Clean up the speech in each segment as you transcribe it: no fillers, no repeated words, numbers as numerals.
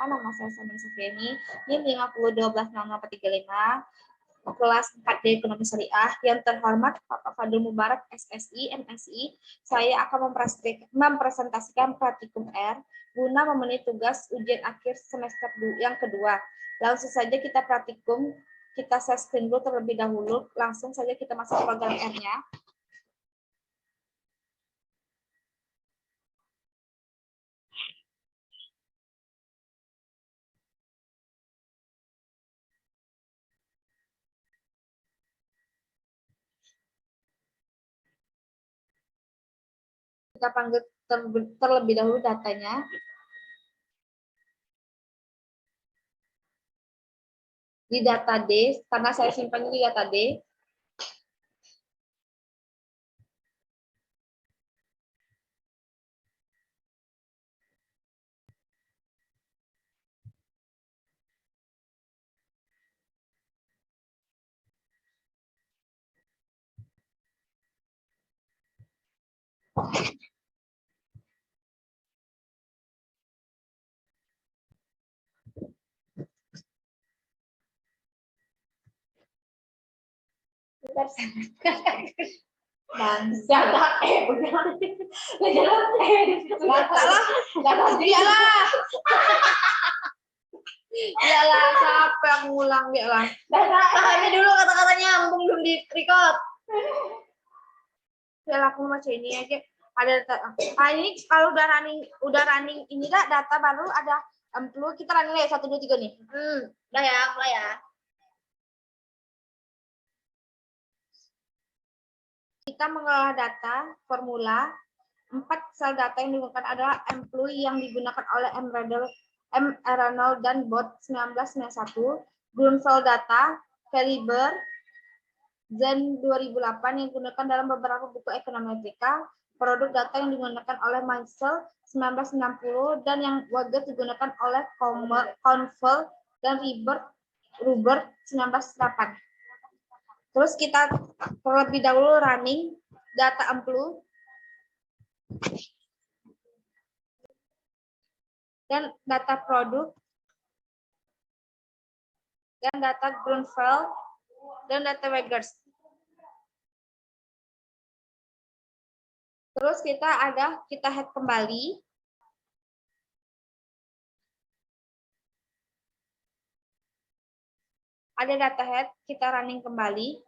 perkenalkan, nama saya Sani Sufiani, NIM 50120035, kelas 4D Ekonomi Syariah. Yang terhormat Bapak Fadil Mubarak, SSI, MSI, saya akan mempresentasikan praktikum R guna memenuhi tugas ujian akhir semester yang kedua. Langsung saja kita praktikum, kita share screen dulu terlebih dahulu, langsung saja kita masuk program R-nya. Kita panggil terlebih dahulu datanya. Di data D, karena saya simpannya di data D. Biarlah, siapa yang ngulang, biarlah. Tahannya dulu kata-katanya, mumpung belum di record. Biarlah, aku baca ini aja. Ada data. Ini kalau udah running ini lah data baru ada 60, kita running ya 1 2 3 nih. Udah ya, mulai ya. Kita mengolah data formula. 4 sel data yang digunakan adalah employee yang digunakan oleh M. Aronald dan Bot 1991, Grunfeld data, Caliber, Zen 2008 yang digunakan dalam beberapa buku ekonometrika, produk data yang digunakan oleh Mansell 1960 dan yang Waget digunakan oleh Confel dan Rubert 1908. Terus kita terlebih dahulu running data employee dan data produk dan data Grunfeld dan data Wegers. Terus kita head kembali. Ada data head, kita running kembali.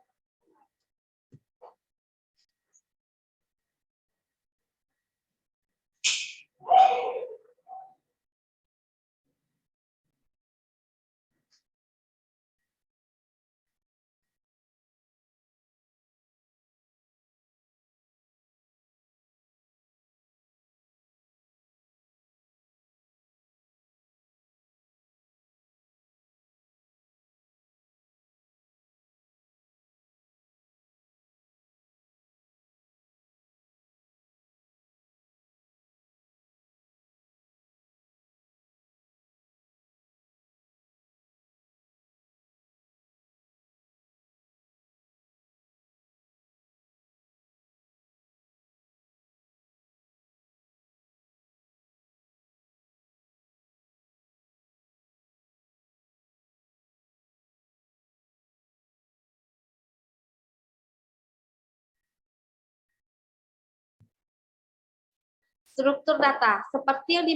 Struktur data, seperti yang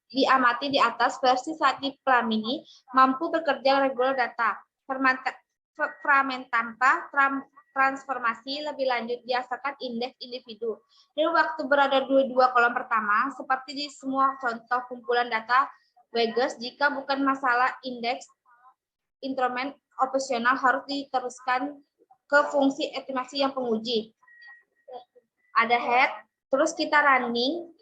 diamati di atas, versi saat di Flamini mampu bekerja regular data, fragment tanpa transformasi lebih lanjut dihasilkan indeks individu. Dan waktu berada di dua kolom pertama, seperti di semua contoh kumpulan data Wegers, jika bukan masalah indeks instrumen operasional harus diteruskan ke fungsi estimasi yang penguji. Ada head, terus kita running.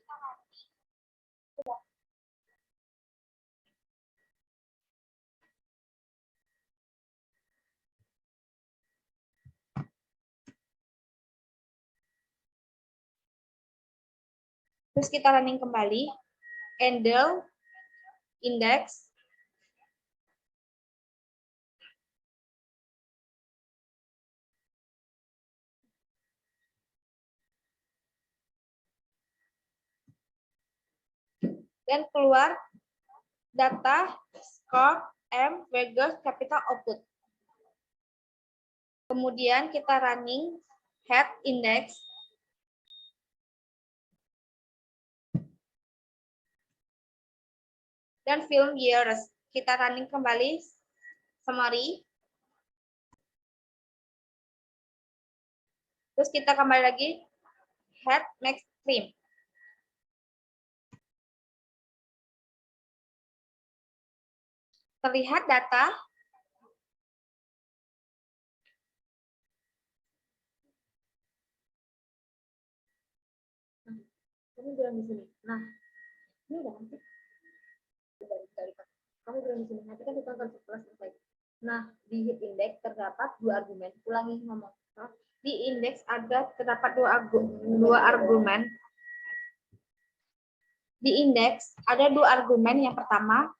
Terus kita running kembali, handle, index, dan keluar data, scope, M, values, capital output. Kemudian kita running head index. Dan film years. Kita running kembali summary. Terus kita kembali lagi head next stream. Terlihat data. Kamu bilang di sini. Nah, ini udah nanti. Kamu bilang di sini. Nanti kan ditonton setelah selesai. Nah, di head index terdapat dua argumen. Ulangi ngomong. Di indeks terdapat dua argumen. Di indeks ada dua argumen. Yang pertama,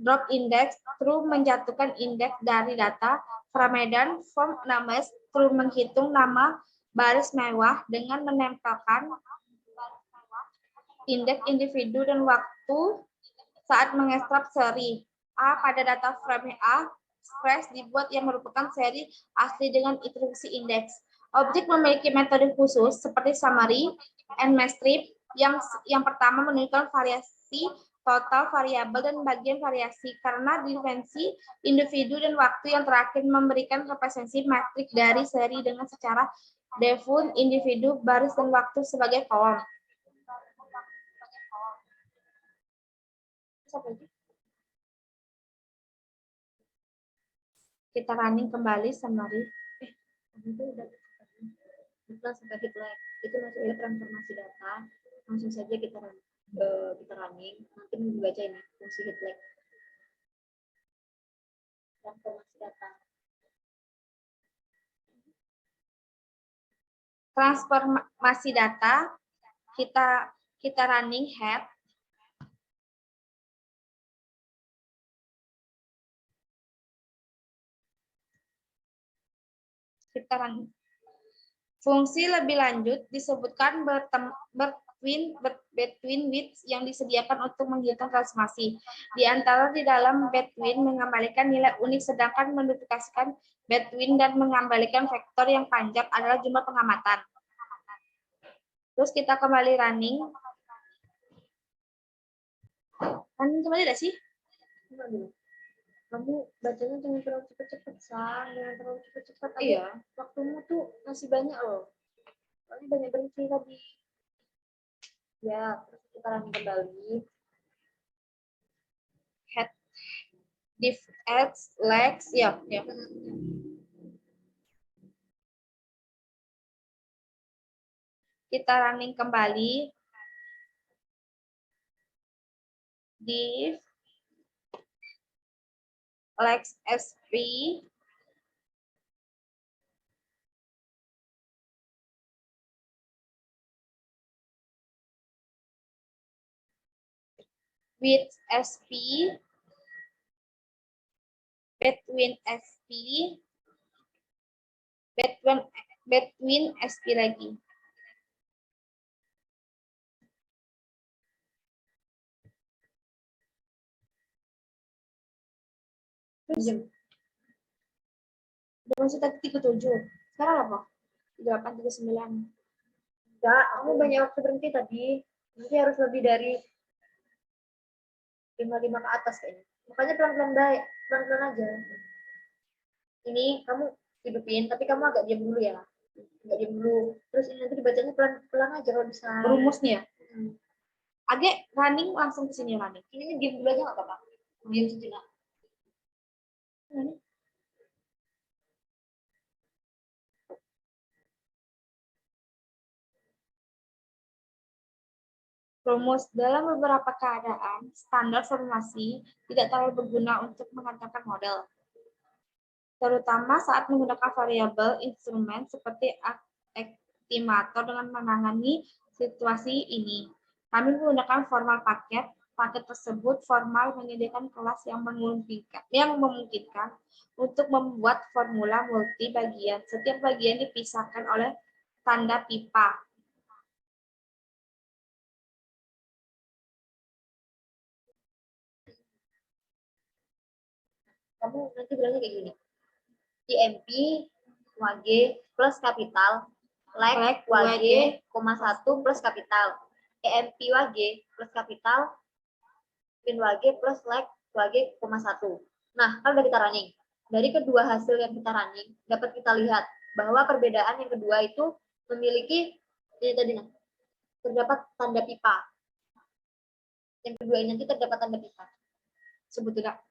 drop index, true menjatuhkan indeks dari data. Paramedan form numbers, true menghitung nama baris mewah dengan menempelkan indeks individu dan waktu saat mengekstrak seri A pada data frame A. Express dibuat yang merupakan seri asli dengan iterasi indeks. Objek memiliki metode khusus seperti summary and strip. Yang pertama menunjukkan variasi total variabel dan bagian variasi karena dimensi individu dan waktu. Yang terakhir memberikan representasi matrik dari seri dengan secara default individu, baris dan waktu sebagai kolom. Kita running kembali summary. Itu udah sebagai itu masuknya transformasi data. Langsung saja kita running. Nanti dibaca ini fungsi headline. Transformasi data. Transformasi data kita running head. Fungsi lebih lanjut disebutkan between width yang disediakan untuk menghitung transformasi. Di antara di dalam between mengembalikan nilai unik, sedangkan menduplikasikan between dan mengembalikan vektor yang panjang adalah jumlah pengamatan. Terus kita kembali running. Running kembali tidak sih? Kamu bacanya jangan terlalu cepet-cepet, Sang. Jangan terlalu cepet-cepet. Iya. Waktumu tuh masih banyak loh. Soalnya banyak berhenti tadi. Ya, terus kita running kembali. Head, div, edge, legs. Ya. Kita running kembali. Div, legs, SP. Width SP, between SP, between SP lagi. Udah masuk tadi 37. Sekarang apa? 38, 39. Enggak, kamu banyak waktu berhenti tadi. Nanti harus lebih dari 55 ke atas kayaknya. Makanya pelan-pelan baik, pelan-pelan aja. Ini kamu hidupin, tapi kamu agak diam dulu ya. Agak diam dulu. Terus ini nanti dibacanya pelan-pelan aja kalau bisa. Berumusnya. Agak running langsung ke sini running. Ini diam dulu aja nggak apa-apa. Diam sejenak. Rumus dalam beberapa keadaan, standar formasi tidak terlalu berguna untuk mengatakan model. Terutama saat menggunakan variabel instrumen seperti estimator dengan menangani situasi ini. Kami menggunakan formal paket. Paket tersebut formal menyediakan kelas yang memungkinkan untuk membuat formula multi bagian. Setiap bagian dipisahkan oleh tanda pipa. kamu nanti bilangnya kayak gini. IMP WG plus kapital LEK WG, 1 plus kapital. EMP WG plus kapital PIN WG plus LEK WG, 1. Nah, kalau udah kita running. Dari kedua hasil yang kita running, dapat kita lihat bahwa perbedaan yang kedua itu memiliki ini tadi nah, terdapat tanda pipa. Yang kedua ini nanti terdapat tanda pipa. Sebut tidak.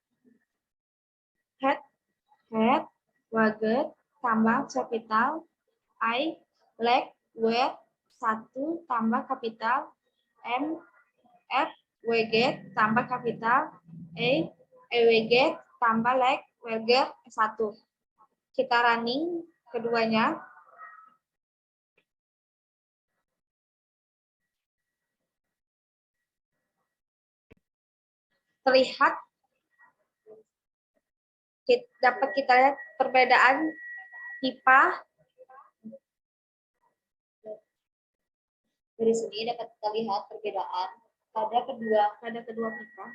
Head, waget, tambah capital, I, leg, wet, 1 tambah kapital, M, F, WG tambah kapital, EWG tambah leg, WG, 1. Kita running keduanya. Terlihat dapat kita lihat perbedaan pipa. Dari sini dapat kita lihat perbedaan pada kedua pipa.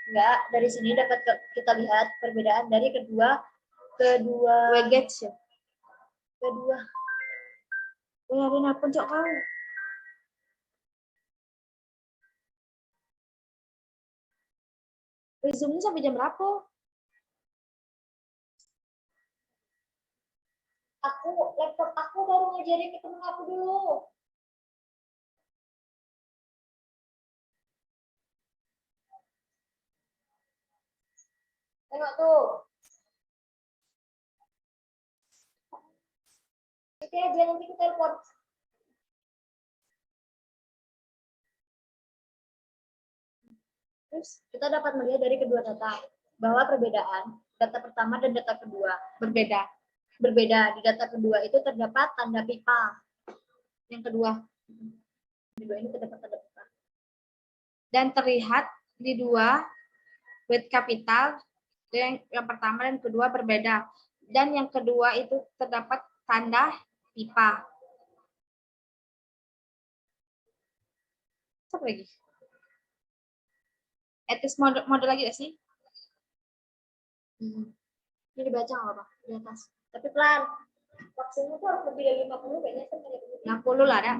Enggak, dari sini dapat kita lihat perbedaan dari kedua WG. kedua. Oh, hari nelpon cok kau. Zoom sampai jam berapa? Laptop aku baru ngajarin ke temen aku dulu. Tengok tuh. Oke aja nanti kita telepon. Terus kita dapat melihat dari kedua data bahwa perbedaan data pertama dan data kedua Berbeda. Di data kedua itu terdapat tanda pipa. Yang kedua. Ini terdapat tanda pipa. Dan terlihat di dua with capital yang pertama dan kedua berbeda. Dan yang kedua itu terdapat tanda pipa. Apa lagi? Etis mode lagi gak sih? Ini dibaca nggak apa di atas. Tapi pelan. Vaksinnya tuh harus lebih dari 50 kayaknya. 60 lah ada.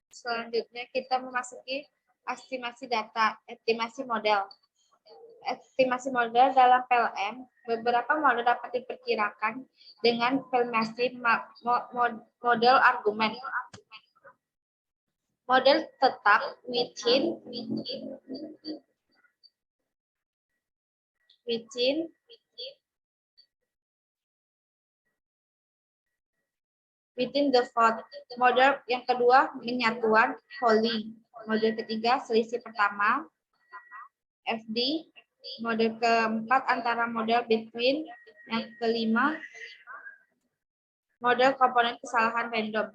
Selanjutnya kita memasuki estimasi data, estimasi model. Estimasi model dalam PLM, beberapa model dapat diperkirakan dengan estimasi model argumen. Model tetap within the fourth. Model yang kedua penyatuan wholly. Model ketiga selisih pertama FD. Model keempat antara model between. Yang kelima model komponen kesalahan random.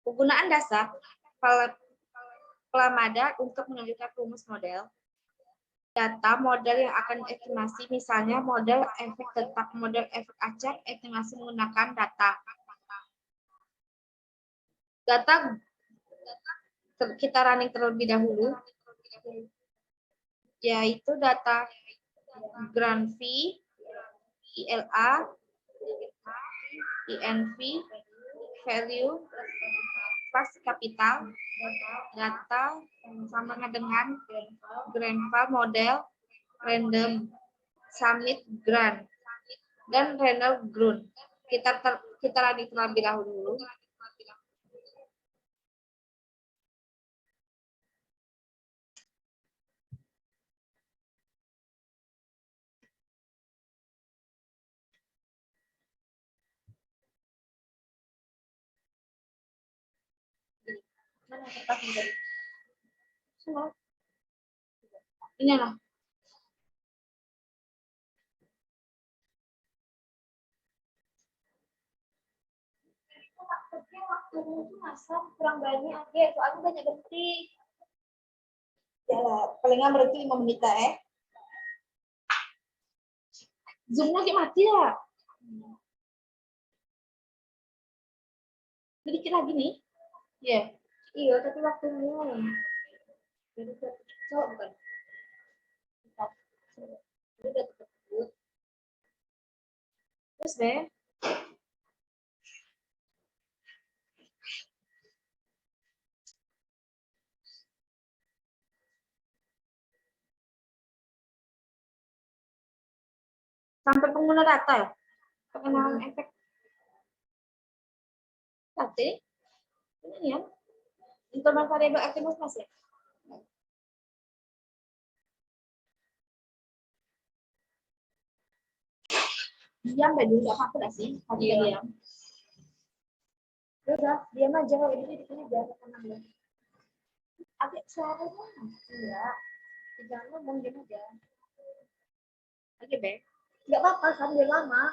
Penggunaan dasar Pelamada untuk menunjukkan rumus model. Data model yang akan estimasi, misalnya model efek tetap, model efek acak, estimasi menggunakan data. Data kita running terlebih dahulu, yaitu data Grand V, ILA, INV, value, plus kapital, data sama dengan Grandval model, random, summit grant, dan random grunt. Kita running terlebih dahulu. Mana kertas menjadi? Ini lah. Waktu itu masa kurang banyak aja, soalnya banyak detik. Ya lah, palingan berarti 5 menit Zoom lagi mati ya. Sedikit lagi nih. Ya. Iya, tapi waktunya. Jadi cowok bukan. Jadi udah tersebut. Terus deh. Sampai pengguna data ya. Pengenalan efek. Tapi ini ya. Interval variabel aktivitas mas ya. Diam deh dulu, apa dah sih? Tadi Iya. diam. Udah, diam aja kalau ini di sini jangan tenang ya. Agak suaranya. Iya. Jangan ngomong diam aja. Oke, Be. Nggak apa-apa, sambil lama.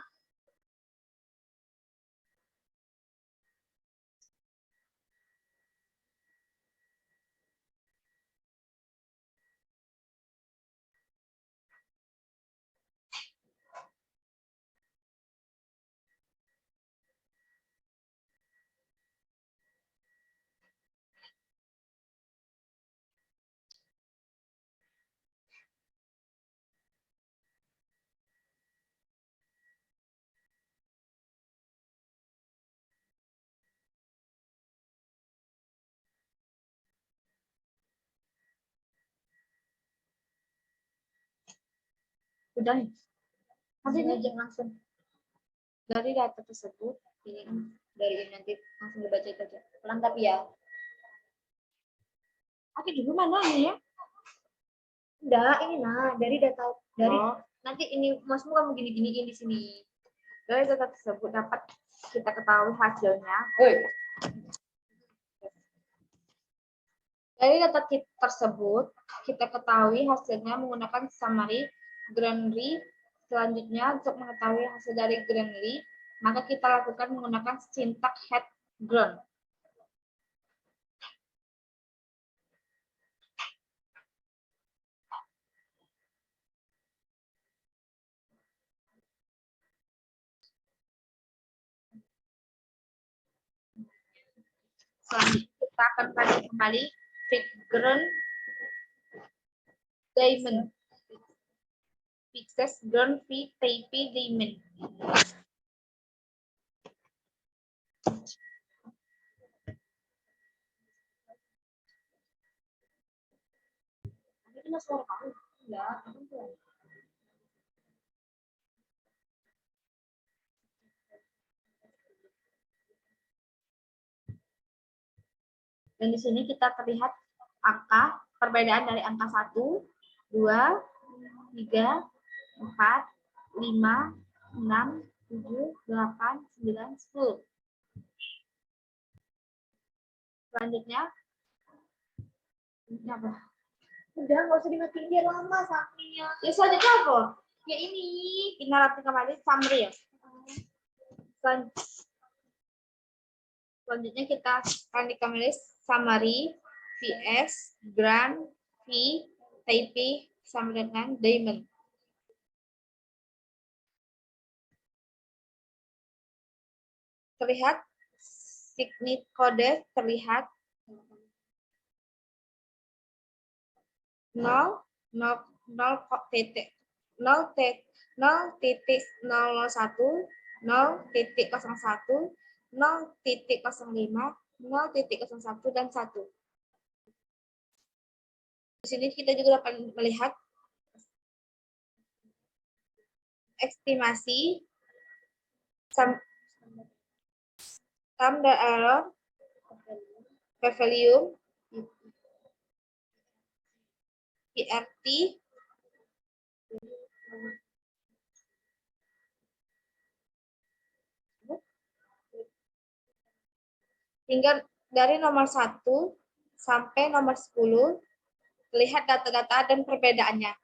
Udah nih. Habis Ini ini aja langsung. dari data tersebut, Ini dari ini nanti langsung dibaca itu aja. Pelan tapi ya. oke dulu mana nih ya? Enggak, ini nah dari data dari Oh, nanti ini masmu kamu gini-giniin di sini. dari data tersebut dapat kita ketahui hasilnya. Woi. Dari data tersebut, kita ketahui hasilnya menggunakan summary Granly. Selanjutnya, untuk mengetahui hasil dari Granly, maka kita lakukan menggunakan sintak head ground. Selanjutnya, kita akan pelajari kembali Figure Diamond. Fixes ground fee TP diamond. Ini suara kamu. Enggak, aku tuh. Dan di sini kita terlihat angka perbedaan dari angka 1, 2, 3, 4, 5, 6, 7, 8, 9, 10. Selanjutnya, ini apa? Udah, nggak usah dimatiin dia lama sampingnya. Ya selanjutnya apa? Ya ini. Kita latih kembali summary ya. Selanjutnya kita akan dikembali summary VS, Grand, V, Taipei, sama dengan Diamond. Terlihat signet kode terlihat 0, 0, 0 titik 0 titik 0 titik 001, 0 titik 01, 0 titik 05, 0 titik 01 dan 1. Di sini kita juga dapat melihat estimasi sum the error value PRT hingga dari nomor 1 sampai nomor 10 lihat data-data dan perbedaannya.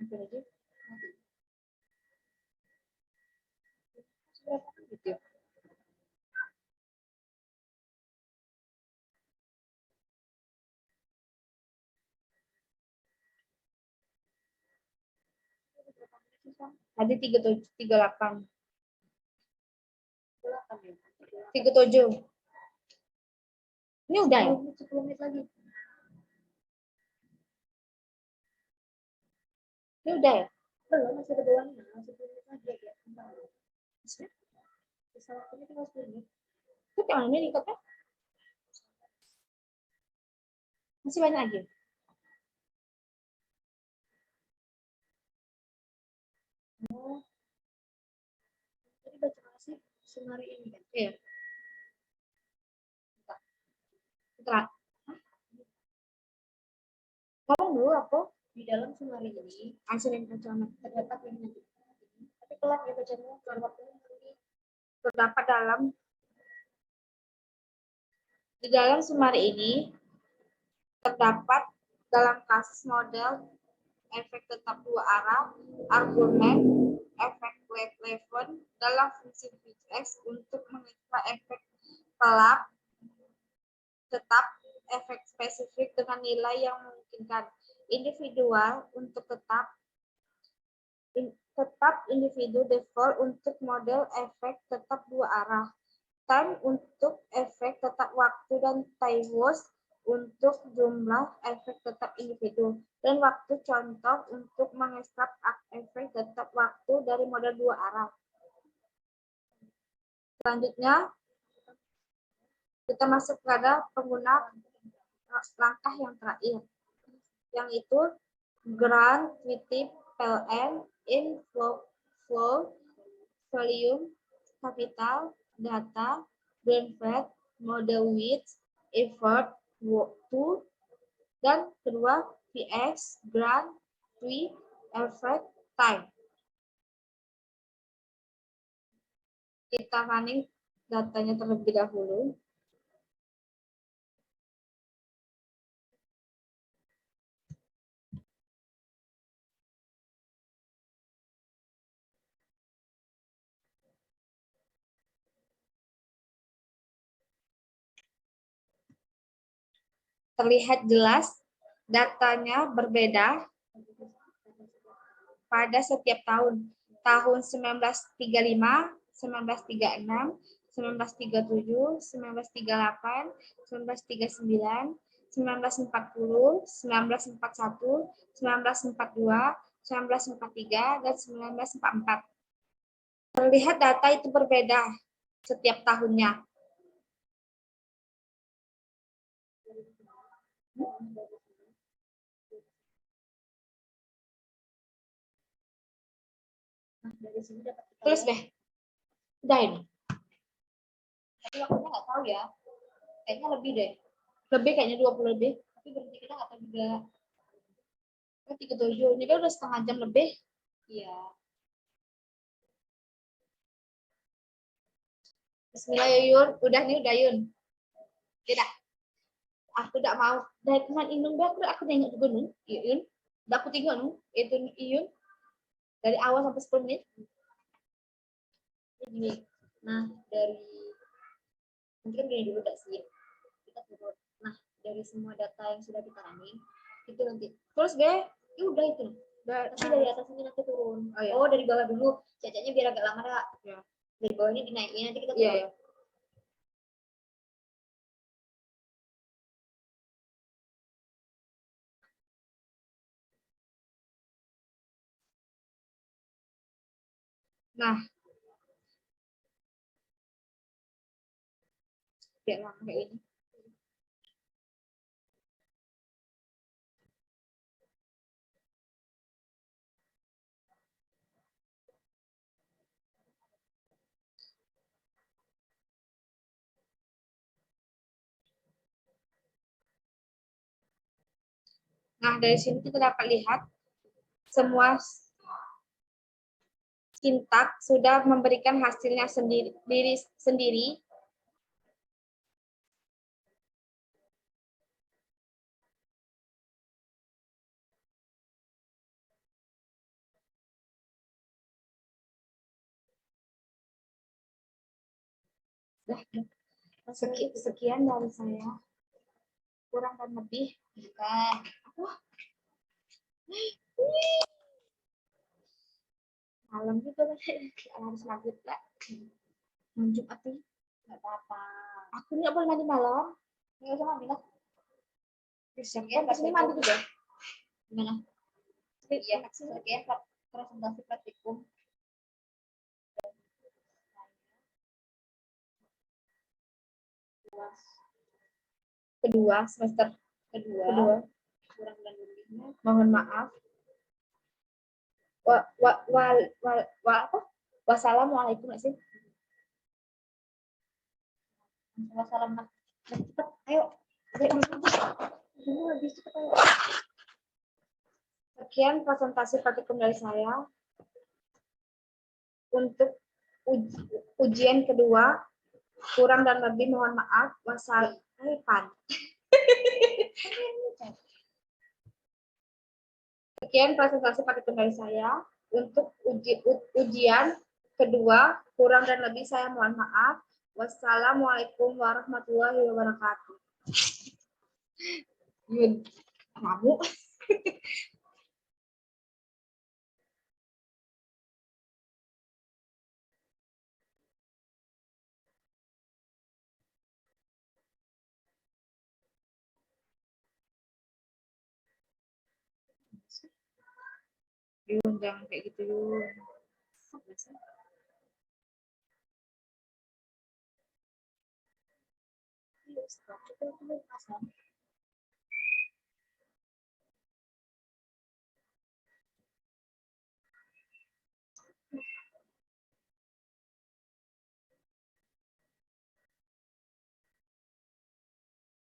Gitu. Tadi 37, 38. 37. Ini udah ya? 10 menit lagi. Ini udah ya? Belum, masih ada bawahnya. Masih 10 menit lagi ya. Bisa waktunya tinggal 10 menit. Itu yang mana nih kata? Masih banyak lagi. Tadi baca nggak sih summary ini kan? Iya. Setelah ngomong dulu aku Di dalam summary ini asirin kacamata. terdapat ini. Tapi pelan ya bacanya, kalau waktunya nanti. Terdapat di dalam summary ini terdapat dalam kasus model efek tetap dua arah, argumen efek Levin dalam fungsi Fx untuk mengikat efek pelak tetap efek spesifik dengan nilai yang memungkinkan individual untuk tetap individu default untuk model efek tetap dua arah, time untuk efek tetap waktu dan Taiwas untuk jumlah efek tetap individu, dan waktu contoh untuk mengekstrak efek tetap waktu dari model dua arah. Selanjutnya, kita masuk pada pengguna langkah yang terakhir, yang itu Grant Witty PLN in flow volume capital data Greenfield model width effort 2, dan kedua Px Grant 3 effect time. Kita running datanya terlebih dahulu. Terlihat jelas datanya berbeda pada setiap tahun. Tahun 1935, 1936, 1937, 1938, 1939, 1940, 1941, 1942, 1943, dan 1944. Terlihat data itu berbeda setiap tahunnya. Nah, dari sini dapat kita Tulis deh. Udahin. tapi waktunya nggak tahu ya. Kayaknya lebih deh. Lebih kayaknya 20 lebih. Tapi berarti kita nggak tahu juga. 37. Ini kan udah setengah jam lebih. Iya. Bismillah ya Yun. Udah nih, udah Yun. Tidak. Aku tidak mau. Dari teman Inung, aku tengok ke gunung. Yun. Udah aku tengok nih. Itu Yun. Dari awal sampai 10 menit. Gini. Nah, dari mungkin gini dulu gak sih? Kita turun. Nah, dari semua data yang sudah kita running, itu nanti. Terus deh. Ya udah itu. Tapi dari atas ini nanti turun. Oh, iya. Oh, dari bawah dulu. Cacanya biar agak lama dah. Ya. Dari bawah ini dinaikin nanti kita Iya, turun. iya. Nah. Biar lama kayak ini. Nah, dari sini kita dapat lihat semua sintak sudah memberikan hasilnya sendiri. Sekian dari saya. Kurang dan lebih. Bukan. juga harus maghrib lah. Jumat nih. Nggak apa-apa. Aku nggak boleh mandi malam. Nggak usah mandi lah. Siapkan di sini mandi juga. Gimana? Iya, sekian presentasi praktikum. Kedua semester kedua. Kurang dan lebihnya. Mohon maaf. Apa? Wassalamualaikum nggak sih? Wassalamualaikum. Cepet, ayo. Lebih cepat ayo. Sekian presentasi praktikum dari saya. Untuk ujian kedua, kurang dan lebih mohon maaf. Wassalamualaikum. Sekian presentasi praktikum dari saya. Untuk ujian kedua, kurang dan lebih saya mohon maaf. Wassalamualaikum warahmatullahi wabarakatuh. Yun, kamu. Yun, jangan kayak gitu yun. Stop.